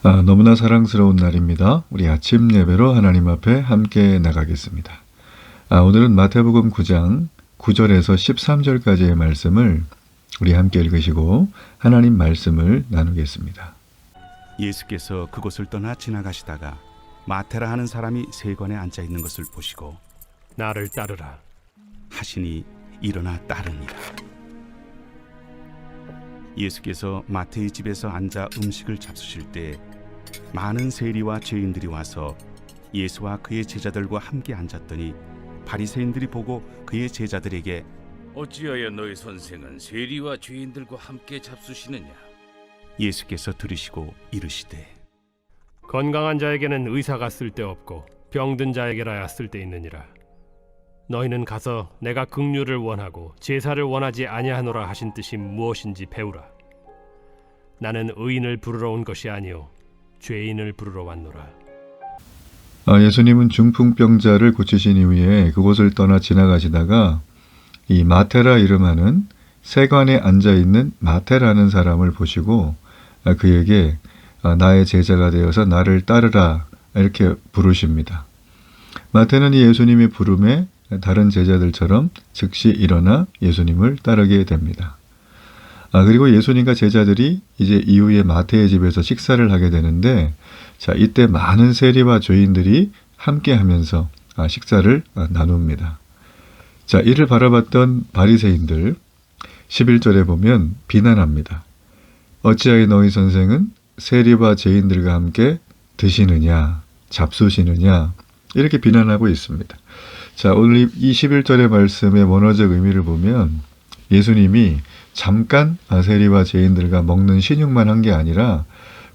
너무나 사랑스러운 날입니다. 우리 아침 예배로 하나님 앞에 함께 나가겠습니다. 오늘은 마태복음 9장 9절에서 13절까지의 말씀을 우리 함께 읽으시고 하나님 말씀을 나누겠습니다. 예수께서 그곳을 떠나 지나가시다가 마테라 하는 사람이 세관에 앉아 있는 것을 보시고 나를 따르라. 하시니 일어나 따르니라. 예수께서 마태의 집에서 앉아 음식을 잡수실 때 많은 세리와 죄인들이 와서 예수와 그의 제자들과 함께 앉았더니 바리새인들이 보고 그의 제자들에게 어찌하여 너희 선생은 세리와 죄인들과 함께 잡수시느냐? 예수께서 들으시고 이르시되 건강한 자에게는 의사가 쓸데없고 병든 자에게라야 쓸데있느니라. 너희는 가서 내가 긍휼을 원하고 제사를 원하지 아니하노라 하신 뜻이 무엇인지 배우라. 나는 의인을 부르러 온 것이 아니요 죄인을 부르러 왔노라. 예수님은 중풍병자를 고치신 이후에 그곳을 떠나 지나가시다가 이 마테라 이름하는 세관에 앉아있는 마테라는 사람을 보시고 그에게 나의 제자가 되어서 나를 따르라 이렇게 부르십니다. 마태는 이 예수님의 부름에 다른 제자들처럼 즉시 일어나 예수님을 따르게 됩니다. 그리고 예수님과 제자들이 이제 이후에 마태의 집에서 식사를 하게 되는데, 이때 많은 세리와 죄인들이 함께 하면서 식사를 나눕니다. 이를 바라봤던 바리새인들 11절에 보면 비난합니다. 어찌하여 너희 선생은 세리와 죄인들과 함께 드시느냐, 잡수시느냐 이렇게 비난하고 있습니다. 오늘 이 11절의 말씀의 원어적 의미를 보면 예수님이 잠깐 세리와 죄인들과 먹는 신용만 한 게 아니라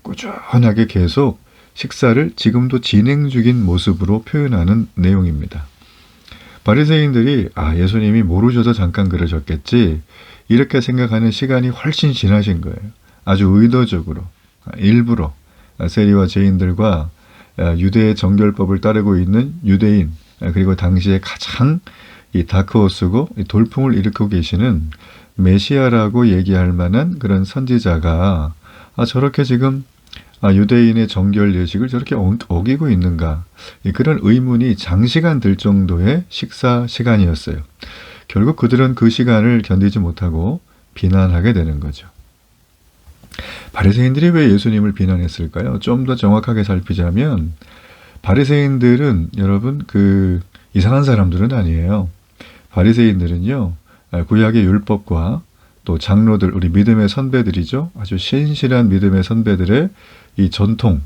꾸준하게 계속 식사를 지금도 진행 중인 모습으로 표현하는 내용입니다. 바리새인들이 예수님이 모르셔서 잠깐 그러셨겠지 이렇게 생각하는 시간이 훨씬 지나신 거예요. 아주 의도적으로 일부러 세리와 죄인들과 유대의 정결법을 따르고 있는 유대인 그리고 당시에 가장 이 다크호스고 돌풍을 일으키고 계시는 메시아라고 얘기할 만한 그런 선지자가 저렇게 지금 유대인의 정결 예식을 저렇게 어기고 있는가 그런 의문이 장시간 들 정도의 식사 시간이었어요. 결국 그들은 그 시간을 견디지 못하고 비난하게 되는 거죠. 바리새인들이 왜 예수님을 비난했을까요? 좀 더 정확하게 살피자면 바리새인들은 여러분 이상한 사람들은 아니에요. 바리새인들은요 구약의 율법과 또 장로들 우리 믿음의 선배들이죠. 아주 신실한 믿음의 선배들의 이 전통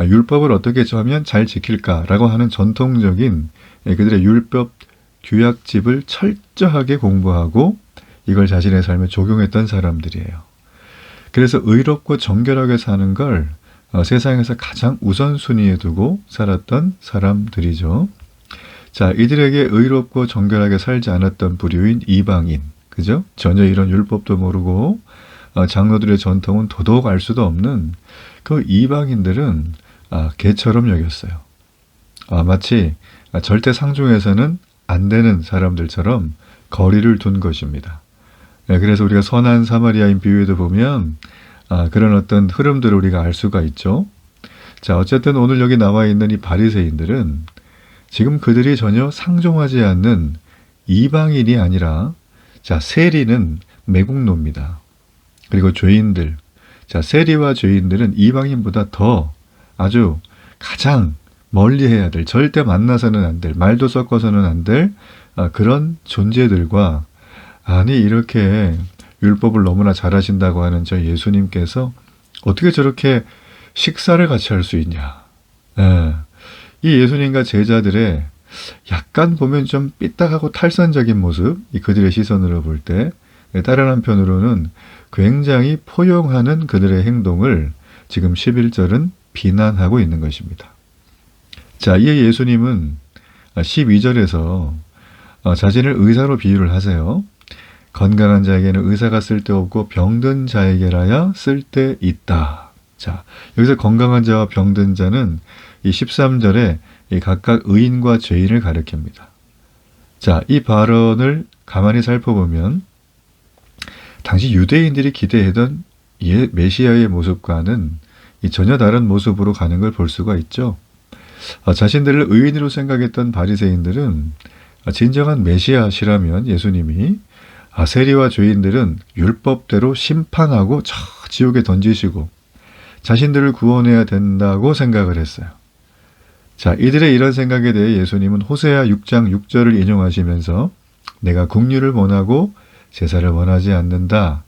율법을 어떻게 하면 잘 지킬까라고 하는 전통적인 그들의 율법 규약집을 철저하게 공부하고 이걸 자신의 삶에 적용했던 사람들이에요. 그래서 의롭고 정결하게 사는 걸 세상에서 가장 우선순위에 두고 살았던 사람들이죠. 이들에게 의롭고 정결하게 살지 않았던 부류인 이방인, 그죠? 전혀 이런 율법도 모르고 장로들의 전통은 더더욱 알 수도 없는 그 이방인들은 개처럼 여겼어요. 마치 절대 상종해서는 안 되는 사람들처럼 거리를 둔 것입니다. 그래서 우리가 선한 사마리아인 비유에도 보면 그런 어떤 흐름들을 우리가 알 수가 있죠. 어쨌든 오늘 여기 나와 있는 이 바리새인들은 지금 그들이 전혀 상종하지 않는 이방인이 아니라 세리는 매국노입니다. 그리고 죄인들, 세리와 죄인들은 이방인보다 더 아주 가장 멀리해야 될, 절대 만나서는 안 될, 말도 섞어서는 안 될 그런 존재들과 이렇게 율법을 너무나 잘하신다고 하는 저 예수님께서 어떻게 저렇게 식사를 같이 할 수 있냐. 이 예수님과 제자들의 약간 보면 좀 삐딱하고 탈선적인 모습, 그들의 시선으로 볼 때 다른 한편으로는 굉장히 포용하는 그들의 행동을 지금 11절은 비난하고 있는 것입니다. 이에 예수님은 12절에서 자신을 의사로 비유를 하세요. 건강한 자에게는 의사가 쓸데없고 병든 자에게라야 쓸데있다. 여기서 건강한 자와 병든 자는 이 13절에 각각 의인과 죄인을 가리킵니다. 이 발언을 가만히 살펴보면 당시 유대인들이 기대하던 메시아의 모습과는 이 전혀 다른 모습으로 가는 걸 볼 수가 있죠. 자신들을 의인으로 생각했던 바리새인들은 진정한 메시아시라면 예수님이 세리와 죄인들은 율법대로 심판하고 저 지옥에 던지시고 자신들을 구원해야 된다고 생각을 했어요. 자, 이들의 이런 생각에 대해 예수님은 호세아 6장 6절을 인용하시면서 내가 긍휼을 원하고 제사를 원하지 않는다.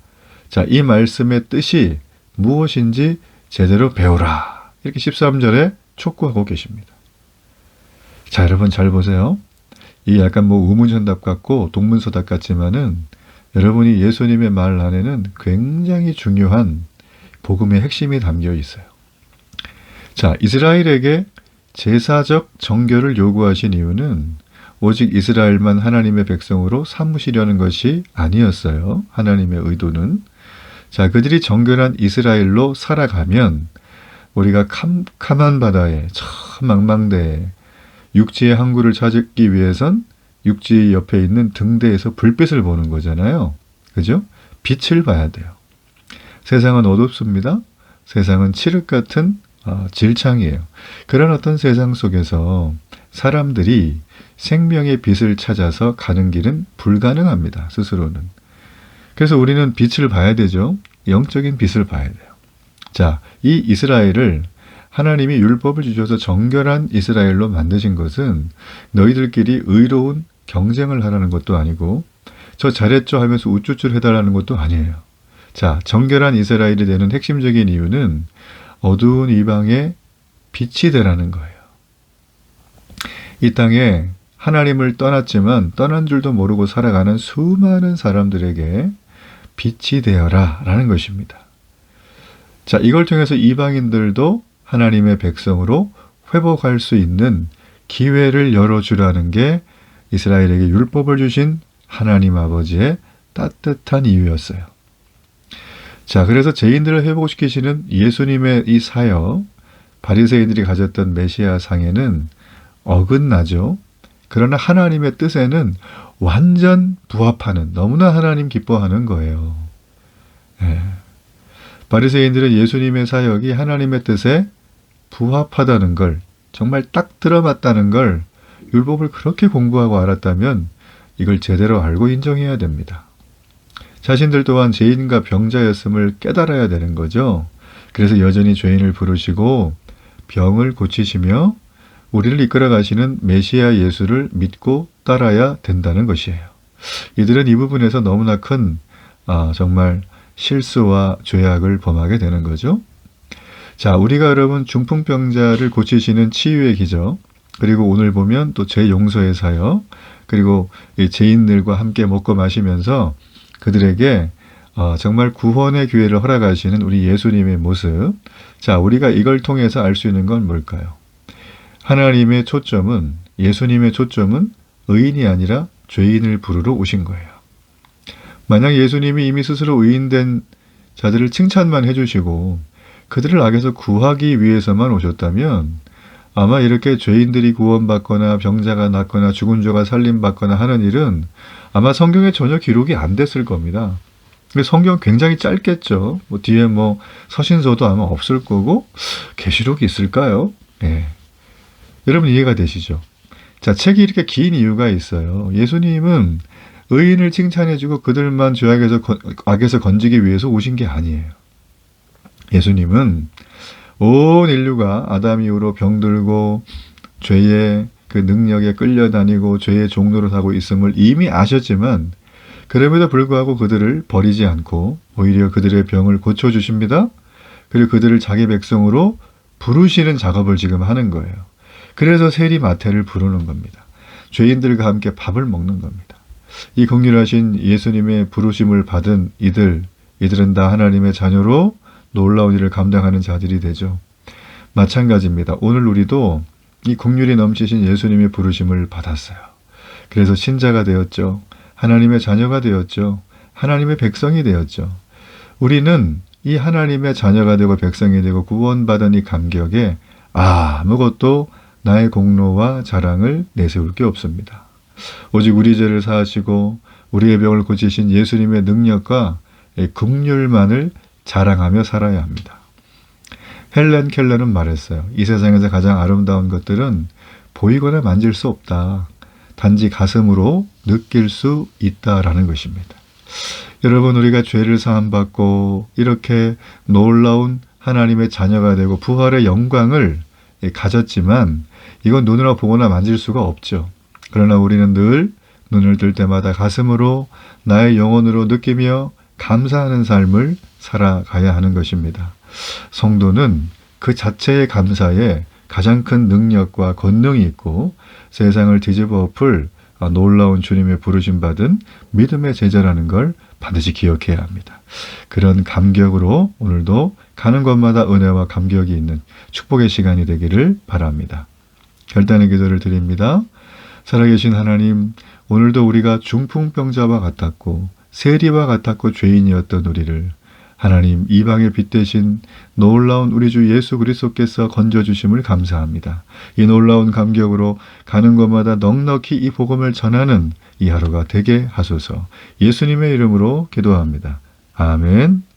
자, 이 말씀의 뜻이 무엇인지 제대로 배우라. 이렇게 13절에 촉구하고 계십니다. 자, 여러분 잘 보세요. 이 약간 우문현답 같고 동문서답 같지만은 여러분이 예수님의 말 안에는 굉장히 중요한 복음의 핵심이 담겨 있어요. 자, 이스라엘에게 제사적 정결을 요구하신 이유는 오직 이스라엘만 하나님의 백성으로 삼으시려는 것이 아니었어요. 하나님의 의도는. 자, 그들이 정결한 이스라엘로 살아가면 우리가 캄캄한 바다에 저 망망대해 육지의 항구를 찾기 위해선 육지 옆에 있는 등대에서 불빛을 보는 거잖아요. 그죠? 빛을 봐야 돼요. 세상은 어둡습니다. 세상은 칠흑 같은 질창이에요. 그런 어떤 세상 속에서 사람들이 생명의 빛을 찾아서 가는 길은 불가능합니다. 스스로는. 그래서 우리는 빛을 봐야 되죠. 영적인 빛을 봐야 돼요. 자, 이 이스라엘을 하나님이 율법을 주셔서 정결한 이스라엘로 만드신 것은 너희들끼리 의로운 경쟁을 하라는 것도 아니고 저 잘했죠 하면서 우쭈쭈 해달라는 것도 아니에요. 자, 정결한 이스라엘이 되는 핵심적인 이유는 어두운 이방에 빛이 되라는 거예요. 이 땅에 하나님을 떠났지만 떠난 줄도 모르고 살아가는 수많은 사람들에게 빛이 되어라 라는 것입니다. 자, 이걸 통해서 이방인들도 하나님의 백성으로 회복할 수 있는 기회를 열어주라는 게 이스라엘에게 율법을 주신 하나님 아버지의 따뜻한 이유였어요. 자, 그래서 죄인들을 회복시키시는 예수님의 이 사역, 바리새인들이 가졌던 메시아 상에는 어긋나죠. 그러나 하나님의 뜻에는 완전 부합하는, 너무나 하나님 기뻐하는 거예요. 네. 바리새인들은 예수님의 사역이 하나님의 뜻에 부합하다는 걸, 정말 딱 들어맞다는 걸 율법을 그렇게 공부하고 알았다면 이걸 제대로 알고 인정해야 됩니다. 자신들 또한 죄인과 병자였음을 깨달아야 되는 거죠. 그래서 여전히 죄인을 부르시고 병을 고치시며 우리를 이끌어 가시는 메시아 예수를 믿고 따라야 된다는 것이에요. 이들은 이 부분에서 너무나 큰 정말 실수와 죄악을 범하게 되는 거죠. 자, 우리가 여러분 중풍병자를 고치시는 치유의 기적, 그리고 오늘 보면 또 죄용서의 사역, 그리고 이 죄인들과 함께 먹고 마시면서 그들에게 정말 구원의 기회를 허락하시는 우리 예수님의 모습. 자, 우리가 이걸 통해서 알 수 있는 건 뭘까요? 하나님의 초점은, 예수님의 초점은 의인이 아니라 죄인을 부르러 오신 거예요. 만약 예수님이 이미 스스로 의인된 자들을 칭찬만 해주시고 그들을 악에서 구하기 위해서만 오셨다면 아마 이렇게 죄인들이 구원받거나 병자가 낫거나 죽은 자가 살림받거나 하는 일은 아마 성경에 전혀 기록이 안 됐을 겁니다. 성경 굉장히 짧겠죠. 뒤에 서신서도 아마 없을 거고 계시록이 있을까요? 예. 여러분 이해가 되시죠? 자, 책이 이렇게 긴 이유가 있어요. 예수님은 의인을 칭찬해주고 그들만 악에서 건지기 위해서 오신 게 아니에요. 예수님은 온 인류가 아담 이후로 병들고 죄의 그 능력에 끌려다니고 죄의 종노릇 하고 있음을 이미 아셨지만 그럼에도 불구하고 그들을 버리지 않고 오히려 그들의 병을 고쳐주십니다. 그리고 그들을 자기 백성으로 부르시는 작업을 지금 하는 거예요. 그래서 세리 마태를 부르는 겁니다. 죄인들과 함께 밥을 먹는 겁니다. 이 긍휼하신 예수님의 부르심을 받은 이들은 다 하나님의 자녀로 놀라운 일을 감당하는 자들이 되죠. 마찬가지입니다. 오늘 우리도 이 긍휼이 넘치신 예수님의 부르심을 받았어요. 그래서 신자가 되었죠. 하나님의 자녀가 되었죠. 하나님의 백성이 되었죠. 우리는 이 하나님의 자녀가 되고 백성이 되고 구원받은 이 감격에 아무것도 나의 공로와 자랑을 내세울 게 없습니다. 오직 우리 죄를 사하시고 우리의 병을 고치신 예수님의 능력과 긍휼만을 자랑하며 살아야 합니다. 헬렌 켈러는 말했어요. 이 세상에서 가장 아름다운 것들은 보이거나 만질 수 없다. 단지 가슴으로 느낄 수 있다라는 것입니다. 여러분, 우리가 죄를 사함받고 이렇게 놀라운 하나님의 자녀가 되고 부활의 영광을 가졌지만 이건 눈으로 보거나 만질 수가 없죠. 그러나 우리는 늘 눈을 뜰 때마다 가슴으로 나의 영혼으로 느끼며 감사하는 삶을 살아가야 하는 것입니다. 성도는 그 자체의 감사에 가장 큰 능력과 권능이 있고 세상을 뒤집어 엎을 놀라운 주님의 부르심 받은 믿음의 제자라는 걸 반드시 기억해야 합니다. 그런 감격으로 오늘도 가는 곳마다 은혜와 감격이 있는 축복의 시간이 되기를 바랍니다. 결단의 기도를 드립니다. 살아계신 하나님, 오늘도 우리가 중풍병자와 같았고 세리와 같았고 죄인이었던 우리를 하나님 이방의 빛 대신 놀라운 우리 주 예수 그리스도께서 건져주심을 감사합니다. 이 놀라운 감격으로 가는 곳마다 넉넉히 이 복음을 전하는 이 하루가 되게 하소서. 예수님의 이름으로 기도합니다. 아멘.